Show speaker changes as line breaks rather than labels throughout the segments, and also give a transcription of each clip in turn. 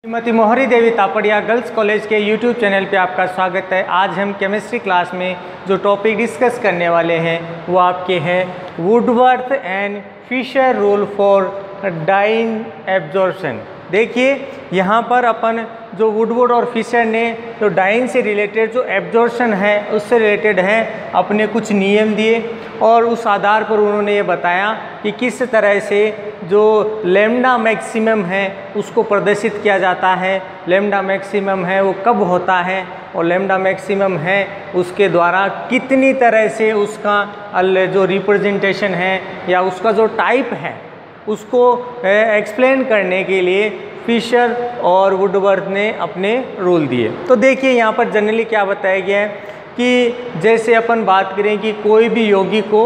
श्रीमती मोहरी देवी Tapadia girls college के YouTube channel पे आपका स्वागत है। आज हम केमिस्ट्री क्लास में जो टॉपिक डिस्कस करने वाले हैं वो आपके हैं Woodworth and Fisher rule for diene absorption. देखिए यहाँ पर अपन जो वुडवर्ड और फिशर ने जो डाइन से रिलेटेड जो एब्जॉर्प्शन है उससे रिलेटेड है अपने कुछ नियम दिए और उस आधार पर उन्होंने ये बताया कि किस तरह से जो लैम्डा मैक्सिमम है उसको प्रदर्शित किया जाता है। लैम्डा मैक्सिमम है वो कब होता है और लैम्डा मैक्सिमम है उसके द्वारा कितनी तरह से उसका जो रिप्रेजेंटेशन है या उसका जो टाइप है उसको एक्सप्लेन करने के लिए फिशर और वुडवर्थ ने अपने रूल दिए। तो देखिए यहाँ पर जनरली क्या बताया गया है कि जैसे अपन बात करें कि कोई भी यौगिक को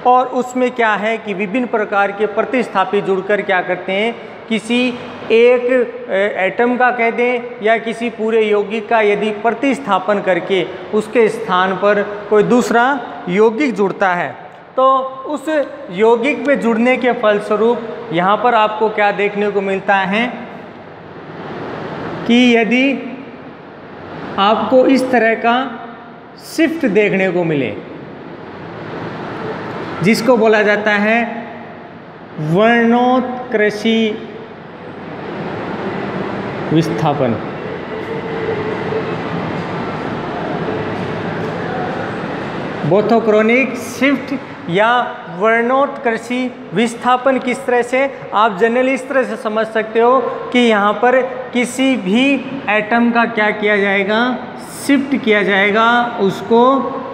और उसमें क्या है कि विभिन्न प्रकार के प्रतिस्थापी जुड़कर क्या करते हैं, किसी एक एटम का कह दें या किसी पूरे यौगिक का यदि प्रतिस्थापन करके उसके स्थान पर कोई दूसरा यौगिक जुड़ता है तो उस यौगिक में जुड़ने के फलस्वरूप यहाँ पर आपको क्या देखने को मिलता है कि यदि आपको इस तरह का शिफ्ट देखने को मिले जिसको बोला जाता है वर्णोत्कर्षी विस्थापन। बोथोक्रोनिक शिफ्ट या वर्णोत्कर्षी विस्थापन किस तरह से आप जनरली इस तरह से समझ सकते हो कि यहाँ पर किसी भी एटम का क्या किया जाएगा, शिफ्ट किया जाएगा, उसको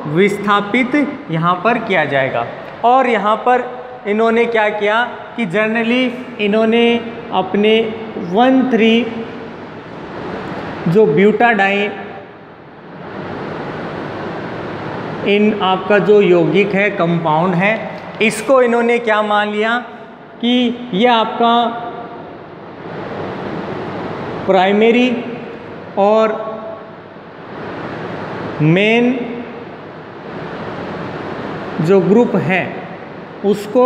विस्थापित यहाँ पर किया जाएगा। और यहाँ पर इन्होंने क्या किया कि जनरली इन्होंने अपने 1,3 जो ब्यूटाडाइन इन आपका जो यौगिक है कंपाउंड है इसको इन्होंने क्या मान लिया कि यह आपका प्राइमरी और मेन जो ग्रुप है उसको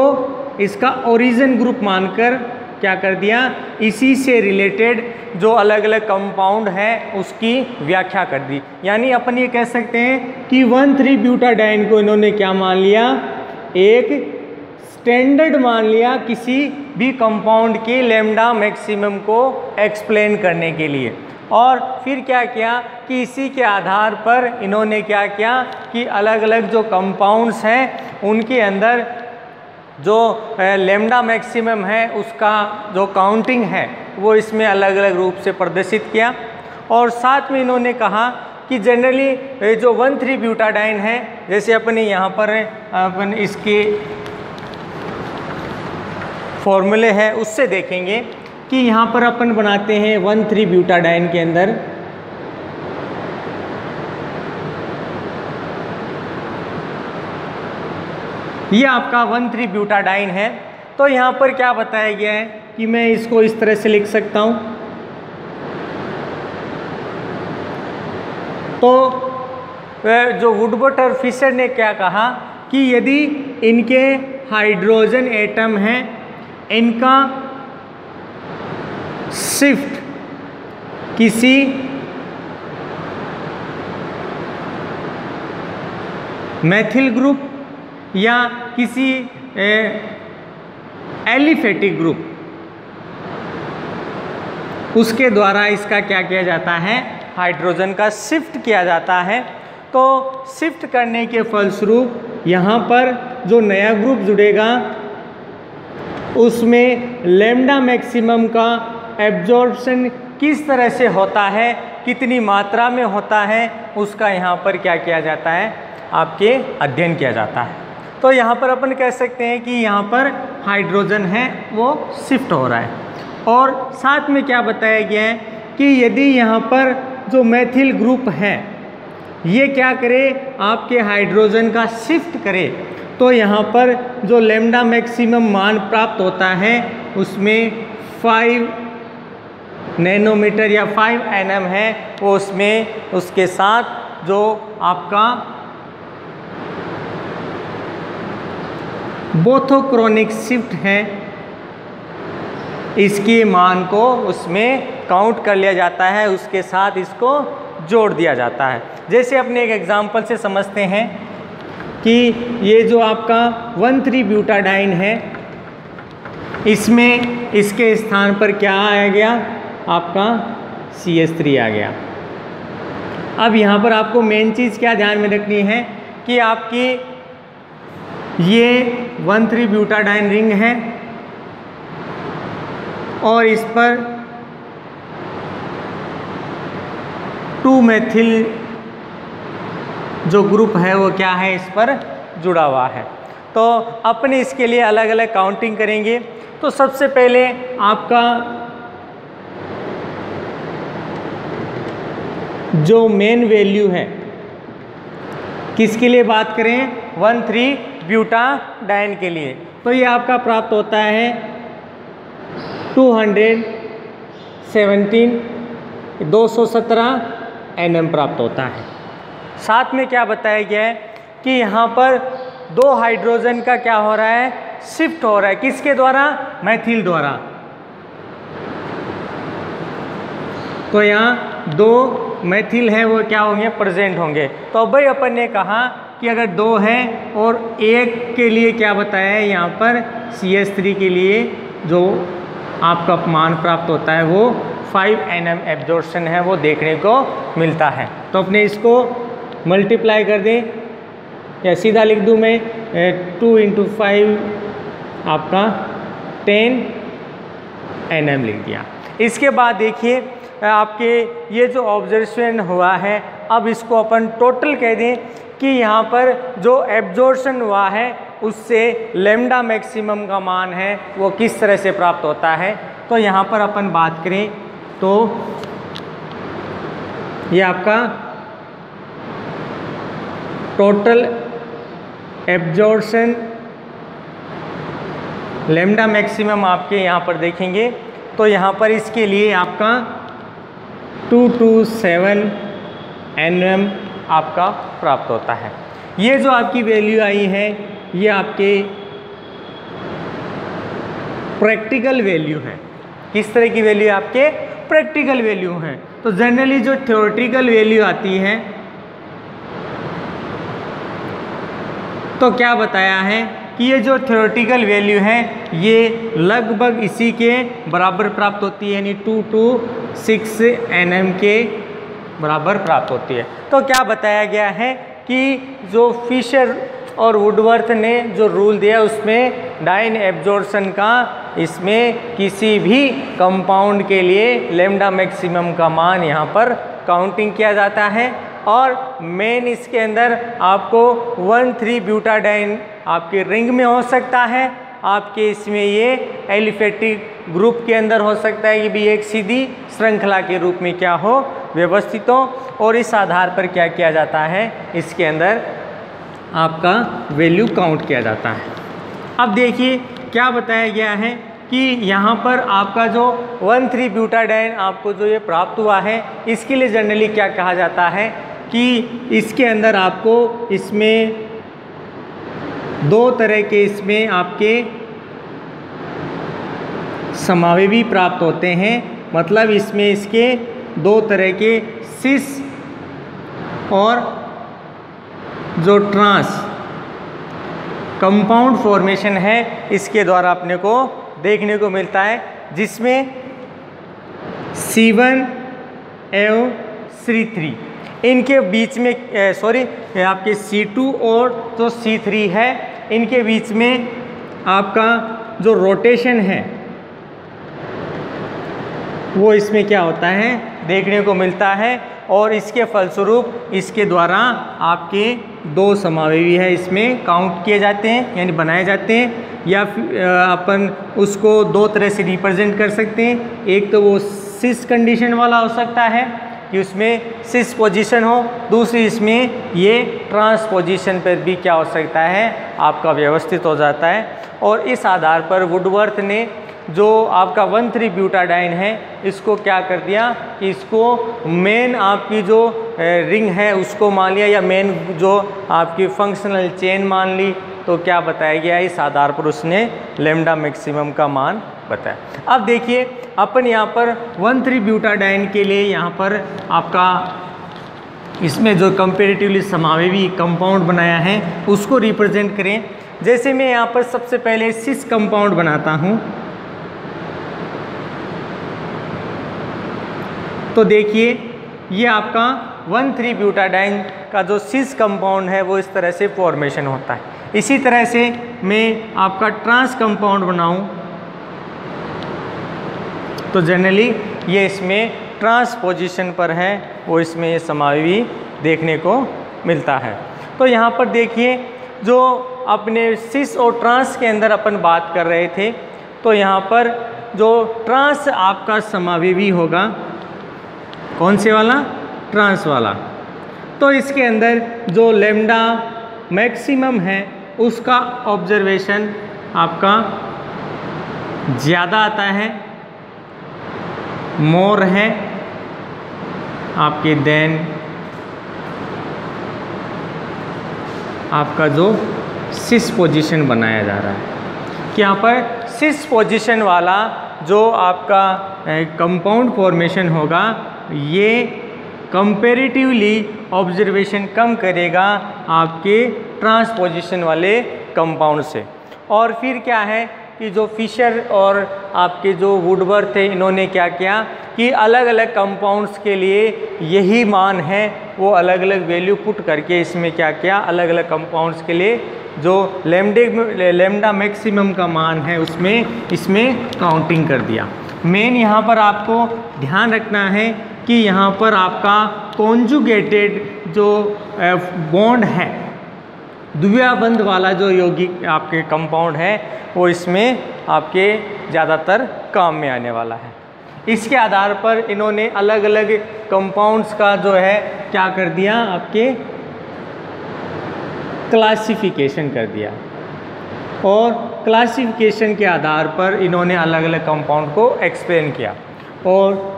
इसका ओरिजिन ग्रुप मानकर क्या कर दिया, इसी से रिलेटेड जो अलग अलग कंपाउंड है उसकी व्याख्या कर दी। यानी अपन ये कह सकते हैं कि 1,3 ब्यूटाडाइन को इन्होंने क्या मान लिया, एक स्टैंडर्ड मान लिया किसी भी कंपाउंड के लैम्डा मैक्सिमम को एक्सप्लेन करने के लिए। और फिर क्या किया कि इसी के आधार पर इन्होंने क्या किया कि अलग अलग जो कंपाउंड्स हैं उनके अंदर जो लैम्डा मैक्सिमम है उसका जो काउंटिंग है वो इसमें अलग अलग रूप से प्रदर्शित किया। और साथ में इन्होंने कहा कि जनरली जो 1,3 ब्यूटाडाइन है, जैसे अपने यहाँ पर अपन इसके फॉर्मूले हैं उससे देखेंगे कि यहाँ पर अपन बनाते हैं 1,3 ब्यूटाडाइन के अंदर ये आपका 1,3 ब्यूटाडाइन है। तो यहाँ पर क्या बताया गया है कि मैं इसको इस तरह से लिख सकता हूँ। तो जो वुडवर्थ और फिशर ने क्या कहा कि यदि इनके हाइड्रोजन एटम हैं इनका शिफ्ट किसी मैथिल ग्रुप या किसी एलिफेटिक ग्रुप उसके द्वारा इसका क्या किया जाता है, हाइड्रोजन का शिफ्ट किया जाता है। तो शिफ्ट करने के फलस्वरूप यहाँ पर जो नया ग्रुप जुड़ेगा उसमें लैम्डा मैक्सिमम का एब्जॉर्प्शन किस तरह से होता है, कितनी मात्रा में होता है, उसका यहाँ पर क्या किया जाता है, आपके अध्ययन किया जाता है। तो यहाँ पर अपन कह सकते हैं कि यहाँ पर हाइड्रोजन है वो शिफ्ट हो रहा है। और साथ में क्या बताया गया है कि यदि यहाँ पर जो मैथिल ग्रुप है ये क्या करे, आपके हाइड्रोजन का शिफ्ट करे तो यहाँ पर जो लैम्डा मैक्सिमम मान प्राप्त होता है उसमें 5 नैनोमीटर या 5 nm है वो उसमें उसके साथ जो आपका बोथोक्रोनिक शिफ्ट है इसके मान को उसमें काउंट कर लिया जाता है, उसके साथ इसको जोड़ दिया जाता है। जैसे अपने एक एग्जांपल से समझते हैं कि ये जो आपका 1,3-ब्यूटाडाइन है, इसमें इसके स्थान पर क्या आ गया, आपका CH3 आ गया। अब यहाँ पर आपको मेन चीज़ क्या ध्यान में रखनी है कि आपकी ये 1,3-ब्यूटाडाइन रिंग है और इस पर 2-मेथिल जो ग्रुप है वो क्या है, इस पर जुड़ा हुआ है। तो अपने इसके लिए अलग अलग काउंटिंग करेंगे। तो सबसे पहले आपका जो मेन वैल्यू है, किसके लिए बात करें, 1,3-ब्यूटाडाइन के लिए, तो ये आपका प्राप्त होता है 217 nm प्राप्त होता है। साथ में क्या बताया गया है कि यहाँ पर 2 हाइड्रोजन का क्या हो रहा है, शिफ्ट हो रहा है, किसके द्वारा, मैथिल द्वारा। तो यहाँ 2 मैथिल हैं वो क्या होंगे, प्रेजेंट होंगे। तो अब भाई अपन ने कहा कि अगर 2 है और 1 के लिए क्या बताया है, यहाँ पर CH3 के लिए जो आपका मान प्राप्त होता है वो 5 nm एब्जॉर्प्शन है, वो देखने को मिलता है। तो अपने इसको मल्टीप्लाई कर दें या सीधा लिख दूं मैं, 2 × 5 आपका 10 nm लिख दिया। इसके बाद देखिए आपके ये जो ऑब्जर्वेशन हुआ है, अब इसको अपन टोटल कह दें कि यहाँ पर जो एब्जॉर्प्शन हुआ है उससे लैम्डा मैक्सिमम का मान है वो किस तरह से प्राप्त होता है। तो यहाँ पर अपन बात करें तो ये आपका टोटल एब्जॉर्प्शन लैम्डा मैक्सिमम आपके यहाँ पर देखेंगे तो यहाँ पर इसके लिए आपका 227 nm आपका प्राप्त होता है। ये जो आपकी वैल्यू आई है ये आपके प्रैक्टिकल वैल्यू है। किस तरह की वैल्यू, आपके प्रैक्टिकल वैल्यू हैं। तो जनरली जो थ्योरेटिकल वैल्यू आती है तो क्या बताया है कि ये जो थ्योरेटिकल वैल्यू है ये लगभग इसी के बराबर प्राप्त होती है, यानी 226 nm के बराबर प्राप्त होती है। तो क्या बताया गया है कि जो फिशर और वुडवर्थ ने जो रूल दिया उसमें डाइन एब्जॉर्प्शन का इसमें किसी भी कंपाउंड के लिए लैम्डा मैक्सिमम का मान यहाँ पर काउंटिंग किया जाता है। और मेन इसके अंदर आपको 1,3-ब्यूटाडाइन आपके रिंग में हो सकता है, आपके इसमें ये एलिफेटिक ग्रुप के अंदर हो सकता है, ये भी एक सीधी श्रृंखला के रूप में क्या हो, व्यवस्थित हो। और इस आधार पर क्या किया जाता है, इसके अंदर आपका वैल्यू काउंट किया जाता है। अब देखिए क्या बताया गया है कि यहाँ पर आपका जो 1,3-ब्यूटाडाइन आपको जो ये प्राप्त हुआ है इसके लिए जनरली क्या कहा जाता है कि इसके अंदर आपको इसमें 2 तरह के इसमें आपके समावेवी प्राप्त होते हैं। मतलब इसमें इसके 2 तरह के सिस और जो ट्रांस कंपाउंड फॉर्मेशन है इसके द्वारा अपने को देखने को मिलता है, जिसमें C1 एवं C3 इनके बीच में आपके C2 और जो C3 है इनके बीच में आपका जो रोटेशन है वो इसमें क्या होता है, देखने को मिलता है। और इसके फलस्वरूप इसके द्वारा आपके 2 समावेवी है इसमें काउंट किए जाते हैं, यानी बनाए जाते हैं। या अपन उसको 2 तरह से रिप्रेजेंट कर सकते हैं। एक तो वो सिस कंडीशन वाला हो सकता है कि उसमें सिस पोजीशन हो, दूसरी इसमें ये ट्रांस पोजीशन पर भी क्या हो सकता है, आपका व्यवस्थित हो जाता है। और इस आधार पर वुडवर्थ ने जो आपका 1,3-ब्यूटाडाइन है इसको क्या कर दिया कि इसको मेन आपकी जो रिंग है उसको मान लिया, या मेन जो आपकी फंक्शनल चेन मान ली। तो क्या बताया गया, इस आधार पर उसने लैम्डा मैक्सिमम का मान बताया। अब देखिए अपन यहाँ पर 1,3-ब्यूटाडाइन के लिए यहाँ पर आपका इसमें जो कंपेरेटिवली समावेवी कंपाउंड बनाया है उसको रिप्रेजेंट करें। जैसे मैं यहाँ पर सबसे पहले सिस कंपाउंड बनाता हूँ, तो देखिए ये आपका 1,3-ब्यूटाडाइन का जो सिस कंपाउंड है वो इस तरह से फॉर्मेशन होता है। इसी तरह से मैं आपका ट्रांस कंपाउंड बनाऊं तो जनरली ये इसमें ट्रांस पोजीशन पर है, वो इसमें ये समावेवी देखने को मिलता है। तो यहाँ पर देखिए जो अपने सिस और ट्रांस के अंदर अपन बात कर रहे थे, तो यहाँ पर जो ट्रांस आपका समावेवी होगा, कौन से वाला? ट्रांस वाला। तो इसके अंदर जो लैम्डा मैक्सिमम है उसका ऑब्जर्वेशन आपका ज़्यादा आता है, मोर है आपके देन आपका जो सिस पोजीशन बनाया जा रहा है कि यहाँ पर सिस पोजीशन वाला जो आपका कंपाउंड फॉर्मेशन होगा ये कंपैरेटिवली ऑब्जर्वेशन कम करेगा आपके ट्रांसपोजिशन वाले कंपाउंड से। और फिर क्या है कि जो फिशर और आपके जो वुडवर्थ थे इन्होंने क्या किया कि अलग अलग कंपाउंड्स के लिए यही मान है, वो अलग अलग वैल्यू पुट करके इसमें क्या किया, अलग अलग कंपाउंड्स के लिए जो लैम्डा मैक्सिमम का मान है उसमें इसमें काउंटिंग कर दिया। मेन यहाँ पर आपको ध्यान रखना है कि यहाँ पर आपका कॉन्जुगेटेड जो बॉन्ड है, द्विआबंध वाला जो यौगिक आपके कंपाउंड है वो इसमें आपके ज़्यादातर काम में आने वाला है। इसके आधार पर इन्होंने अलग अलग कंपाउंड्स का जो है क्या कर दिया, आपके क्लासिफिकेशन कर दिया और क्लासिफिकेशन के आधार पर इन्होंने अलग अलग कंपाउंड को एक्सप्लेन किया। और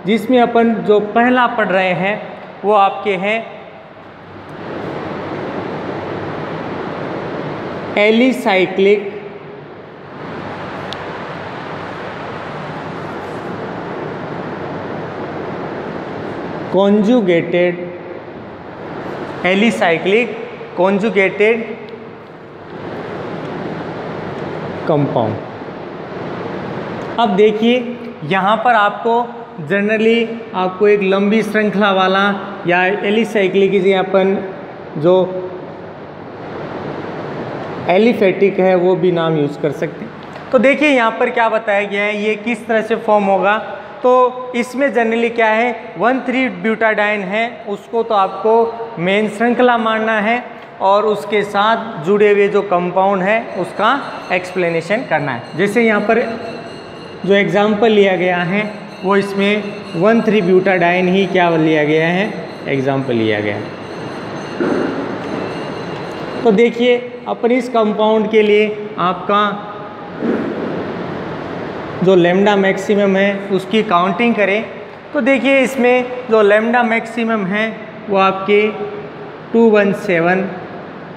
जिसमें अपन जो पहला पढ़ रहे हैं वो आपके हैं एलिसाइक्लिक कॉन्जुगेटेड कंपाउंड। अब देखिए यहाँ पर आपको जनरली आपको एक लंबी श्रृंखला वाला या एलिसाइक्लिक से अपन जो एलिफेटिक है वो भी नाम यूज़ कर सकते हैं। तो देखिए यहाँ पर क्या बताया गया है, ये किस तरह से फॉर्म होगा। तो इसमें जनरली क्या है, 1,3-ब्यूटाडाइन है उसको तो आपको मेन श्रृंखला मानना है और उसके साथ जुड़े हुए जो कंपाउंड है उसका एक्सप्लेनेशन करना है। जैसे यहाँ पर जो एग्जाम्पल लिया गया है वो इसमें 1,3-ब्यूटाडाइन ही क्या लिया गया है, एग्जाम्पल लिया गया है। तो देखिए अपन इस कंपाउंड के लिए आपका जो लैम्डा मैक्सिमम है उसकी काउंटिंग करें तो देखिए इसमें जो लैम्डा मैक्सिमम है वो आपके 217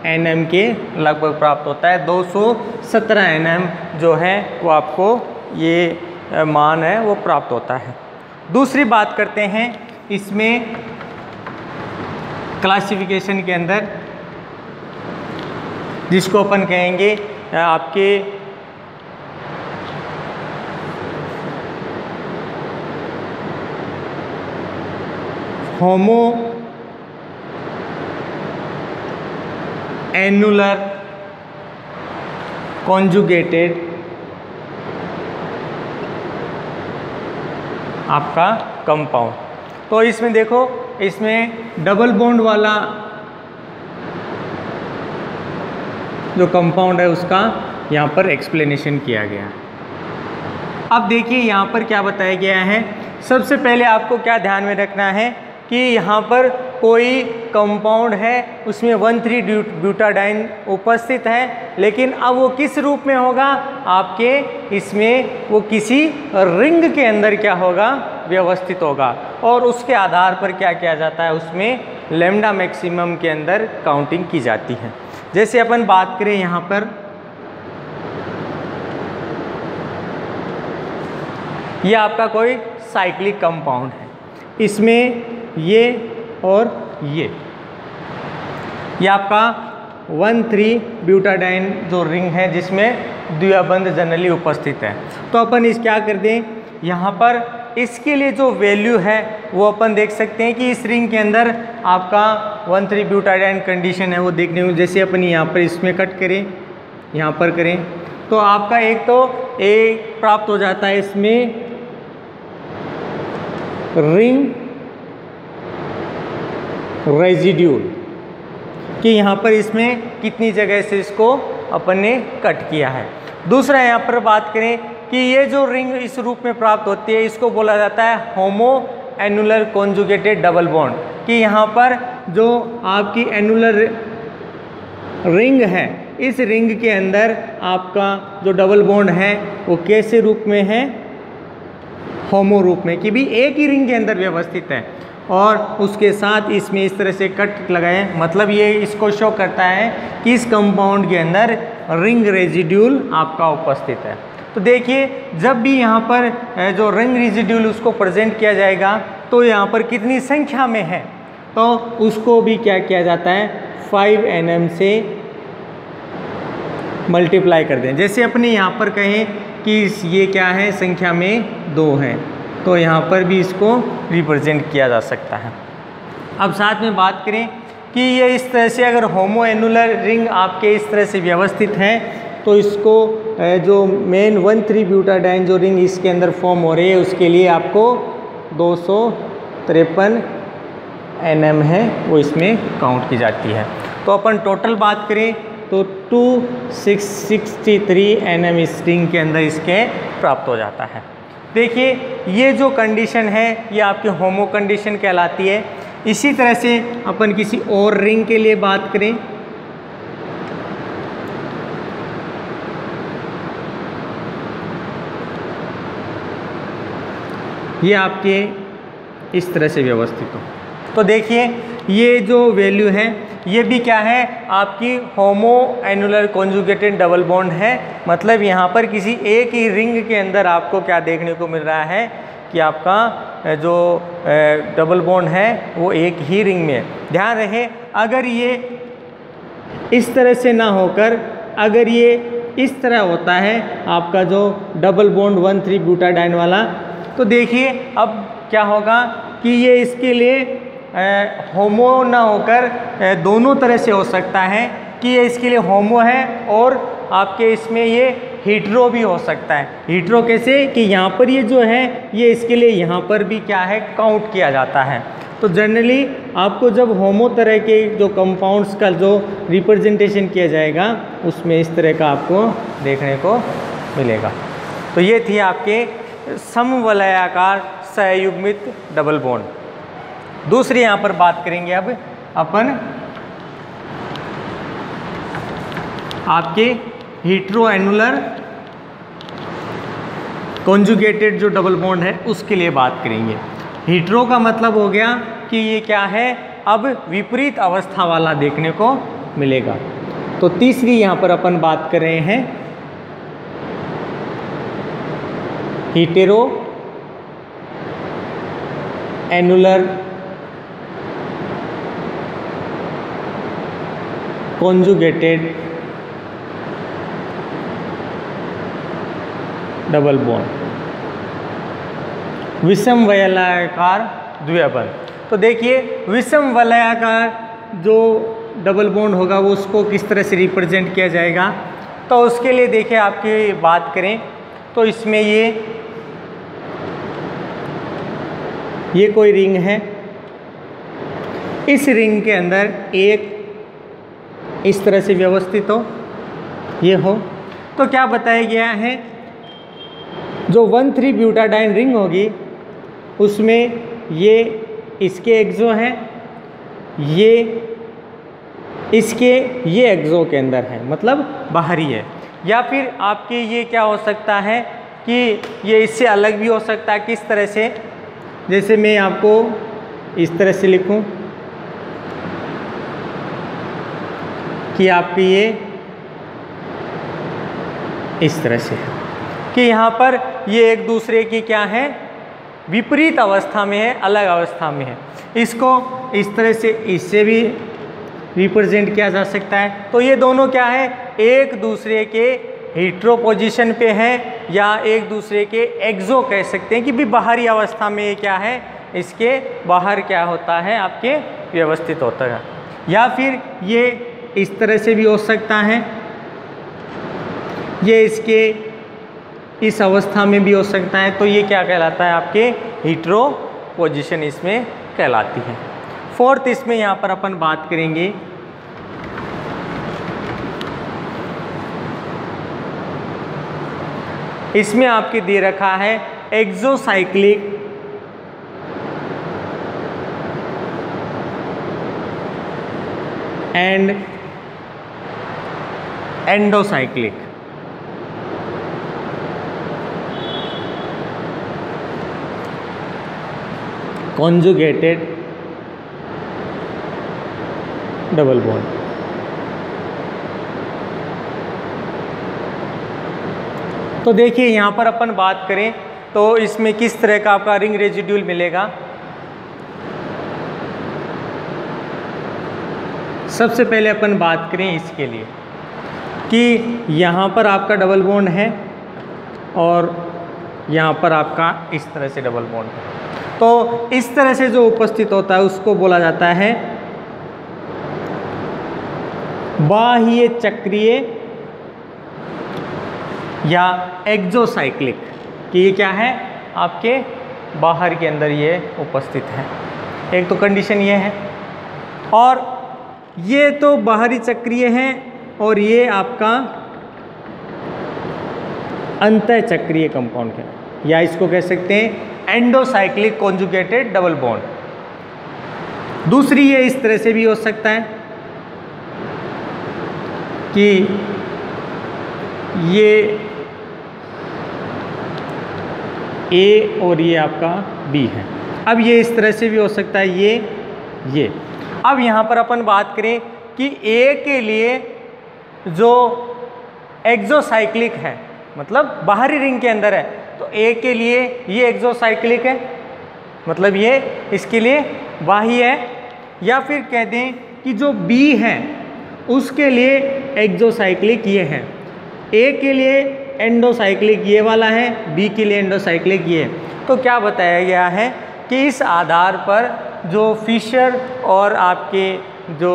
nm के लगभग प्राप्त होता है। 217 nm जो है वो आपको ये मान है वो प्राप्त होता है। दूसरी बात करते हैं इसमें क्लासिफिकेशन के अंदर, जिसको अपन कहेंगे आपके होमो एनुलर कॉन्जुगेटेड आपका कंपाउंड। तो इसमें देखो इसमें डबल बॉन्ड वाला जो कंपाउंड है उसका यहाँ पर एक्सप्लेनेशन किया गया है। अब देखिए यहाँ पर क्या बताया गया है। सबसे पहले आपको क्या ध्यान में रखना है कि यहाँ पर कोई कंपाउंड है उसमें 1,3-ब्यूटाडाइन उपस्थित है, लेकिन अब वो किस रूप में होगा, आपके इसमें वो किसी रिंग के अंदर क्या होगा, व्यवस्थित होगा और उसके आधार पर क्या किया जाता है, उसमें लैम्डा मैक्सिमम के अंदर काउंटिंग की जाती है। जैसे अपन बात करें यहाँ पर ये आपका कोई साइक्लिक कंपाउंड है। इसमें ये और ये आपका 1,3-ब्यूटाडाइन जो रिंग है जिसमें द्विबंध जनरली उपस्थित है। तो अपन इस क्या कर दें, यहाँ पर इसके लिए जो वैल्यू है वो अपन देख सकते हैं कि इस रिंग के अंदर आपका 1,3-ब्यूटाडाइन कंडीशन है वो देखने को। जैसे अपन यहाँ पर इसमें कट करें, यहाँ पर करें, तो आपका एक तो ए प्राप्त हो जाता है इसमें रिंग रेजिड्यूल कि यहाँ पर इसमें कितनी जगह से इसको अपन ने कट किया है। दूसरा यहाँ पर बात करें कि ये जो रिंग इस रूप में प्राप्त होती है इसको बोला जाता है होमो एनुलर कॉन्जुगेटेड डबल बॉन्ड, कि यहाँ पर जो आपकी एनुलर रिंग है इस रिंग के अंदर आपका जो डबल बॉन्ड है वो कैसे रूप में है, होमो रूप में, कि भी एक ही रिंग के अंदर व्यवस्थित है और उसके साथ इसमें इस तरह से कट लगाए। मतलब ये इसको शो करता है कि इस कंपाउंड के अंदर रिंग रेजिड्यूल आपका उपस्थित है। तो देखिए जब भी यहाँ पर जो रिंग रेजिड्यूल उसको प्रेजेंट किया जाएगा तो यहाँ पर कितनी संख्या में है, तो उसको भी क्या किया जाता है 5 nm से मल्टीप्लाई कर दें। जैसे अपने यहाँ पर कहें कि ये क्या है, संख्या में 2 है, तो यहाँ पर भी इसको रिप्रेजेंट किया जा सकता है। अब साथ में बात करें कि ये इस तरह से अगर होमो एनुलर रिंग आपके इस तरह से व्यवस्थित है तो इसको जो मेन 1,3-ब्यूटाडाइन जो रिंग इसके अंदर फॉर्म हो रही है उसके लिए आपको 253 nm है वो इसमें काउंट की जाती है। तो अपन टोटल बात करें तो 263 nm इस रिंग के अंदर इसके प्राप्त हो जाता है। देखिए ये जो कंडीशन है ये आपकी होमो कंडीशन कहलाती है। इसी तरह से अपन किसी और रिंग के लिए बात करें, ये आपके इस तरह से व्यवस्थित हो। तो देखिए ये जो वैल्यू है ये भी क्या है, आपकी होमो एनुलर कॉन्जुगेटेड डबल बॉन्ड है। मतलब यहाँ पर किसी एक ही रिंग के अंदर आपको क्या देखने को मिल रहा है कि आपका जो डबल बॉन्ड है वो एक ही रिंग में है। ध्यान रहे अगर ये इस तरह से ना होकर अगर ये इस तरह होता है आपका जो डबल बॉन्ड 1,3-ब्यूटाडाइन वाला, तो देखिए अब क्या होगा कि ये इसके लिए होमो ना होकर दोनों तरह से हो सकता है कि ये इसके लिए होमो है और आपके इसमें ये हीट्रो भी हो सकता है। हीट्रो कैसे कि यहाँ पर ये जो है ये इसके लिए यहाँ पर भी क्या है काउंट किया जाता है। तो जनरली आपको जब होमो तरह के जो कंपाउंड्स का जो रिप्रेजेंटेशन किया जाएगा उसमें इस तरह का आपको देखने को मिलेगा। तो ये थी आपके समवलयाकार सहयुग्मित डबल बॉन्ड। दूसरी यहाँ पर बात करेंगे अब अपन आपके हीट्रो एनुलर कॉन्जुगेटेड जो डबल बॉन्ड है उसके लिए बात करेंगे। हीट्रो का मतलब हो गया कि ये क्या है, अब विपरीत अवस्था वाला देखने को मिलेगा। तो तीसरी यहाँ पर अपन बात कर रहे हैं हीटेरो एनुलर कॉन्जुगेटेड डबल बॉन्ड, विषम वलयाकार द्विबंध। तो देखिए विषम वलयाकार जो डबल बॉन्ड होगा वो उसको किस तरह से रिप्रेजेंट किया जाएगा। तो उसके लिए देखिए आपकी बात करें तो इसमें ये कोई रिंग है, इस रिंग के अंदर एक इस तरह से व्यवस्थित हो, ये हो, तो क्या बताया गया है जो 1,3-ब्यूटाडाइन रिंग होगी उसमें ये इसके एक्सो हैं, ये इसके ये एक्सो के अंदर है, मतलब बाहरी है। या फिर आपके ये क्या हो सकता है कि ये इससे अलग भी हो सकता है। किस तरह से, जैसे मैं आपको इस तरह से लिखूं कि आपकी ये इस तरह से है कि यहाँ पर ये एक दूसरे की क्या है, विपरीत अवस्था में है, अलग अवस्था में है। इसको इस तरह से इससे भी रिप्रेजेंट किया जा सकता है। तो ये दोनों क्या है, एक दूसरे के हेटेरो पोजीशन पे हैं या एक दूसरे के एक्सो कह सकते हैं कि भी बाहरी अवस्था में ये क्या है, इसके बाहर क्या होता है, आपके व्यवस्थित होता है। या फिर ये इस तरह से भी हो सकता है, ये इसके इस अवस्था में भी हो सकता है। तो ये क्या कहलाता है, आपके हेटेरो पोजीशन इसमें कहलाती है। फोर्थ इसमें यहाँ पर अपन बात करेंगे इसमें आपके दे रखा है exocyclic and endocyclic. Conjugated double bond. तो देखिए यहाँ पर अपन बात करें तो इसमें किस तरह का आपका रिंग रेजिड्यूल मिलेगा। सबसे पहले अपन बात करें इसके लिए कि यहाँ पर आपका डबल बॉन्ड है और यहाँ पर आपका इस तरह से डबल बॉन्ड है। तो इस तरह से जो उपस्थित होता है उसको बोला जाता है बाह्य चक्रीय या एक्सोसाइक्लिक, कि ये क्या है, आपके बाहर के अंदर ये उपस्थित है। एक तो कंडीशन ये है, और ये तो बाहरी चक्रीय है और ये आपका अंतः चक्रीय कंपाउंड है, या इसको कह सकते हैं एंडोसाइक्लिक कॉन्जुगेटेड डबल बॉन्ड। दूसरी ये इस तरह से भी हो सकता है कि ये ए और ये आपका बी है। अब ये इस तरह से भी हो सकता है ये। अब यहाँ पर अपन बात करें कि ए के लिए जो एक्सोसाइक्लिक है, मतलब बाहरी रिंग के अंदर है, तो ए के लिए ये एक्सोसाइक्लिक है, मतलब ये इसके लिए बाह्य है। या फिर कह दें कि जो बी है उसके लिए एक्सोसाइक्लिक ये है, ए के लिए एंडोसाइक्लिक ये वाला है, बी के लिए एंडोसाइक्लिक ये है। तो क्या बताया गया है कि इस आधार पर जो फिशर और आपके जो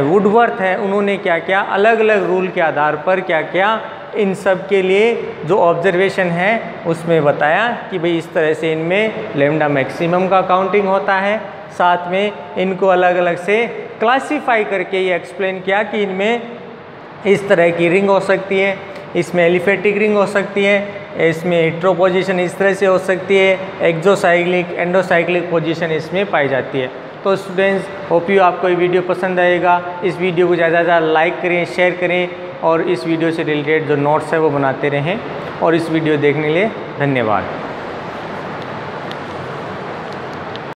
वुडवर्थ है उन्होंने क्या क्या अलग अलग रूल के आधार पर क्या क्या इन सब के लिए जो ऑब्जर्वेशन है उसमें बताया कि भाई इस तरह से इनमें लैम्डा मैक्सिमम का काउंटिंग होता है। साथ में इनको अलग अलग से क्लासीफाई करके ये एक्सप्लेन किया कि इनमें इस तरह की रिंग हो सकती है, इसमें एलिफेटिक रिंग हो सकती है, इसमें हेटेरो पोजीशन इस तरह से हो सकती है, एक्सोसाइक्लिक एंडोसाइक्लिक पोजीशन इसमें पाई जाती है। तो स्टूडेंट्स, होप यू आपको ये वीडियो पसंद आएगा। इस वीडियो को ज़्यादा से ज़्यादा लाइक करें, शेयर करें और इस वीडियो से रिलेटेड जो नोट्स है वो बनाते रहें। और इस वीडियो देखने के लिए धन्यवाद।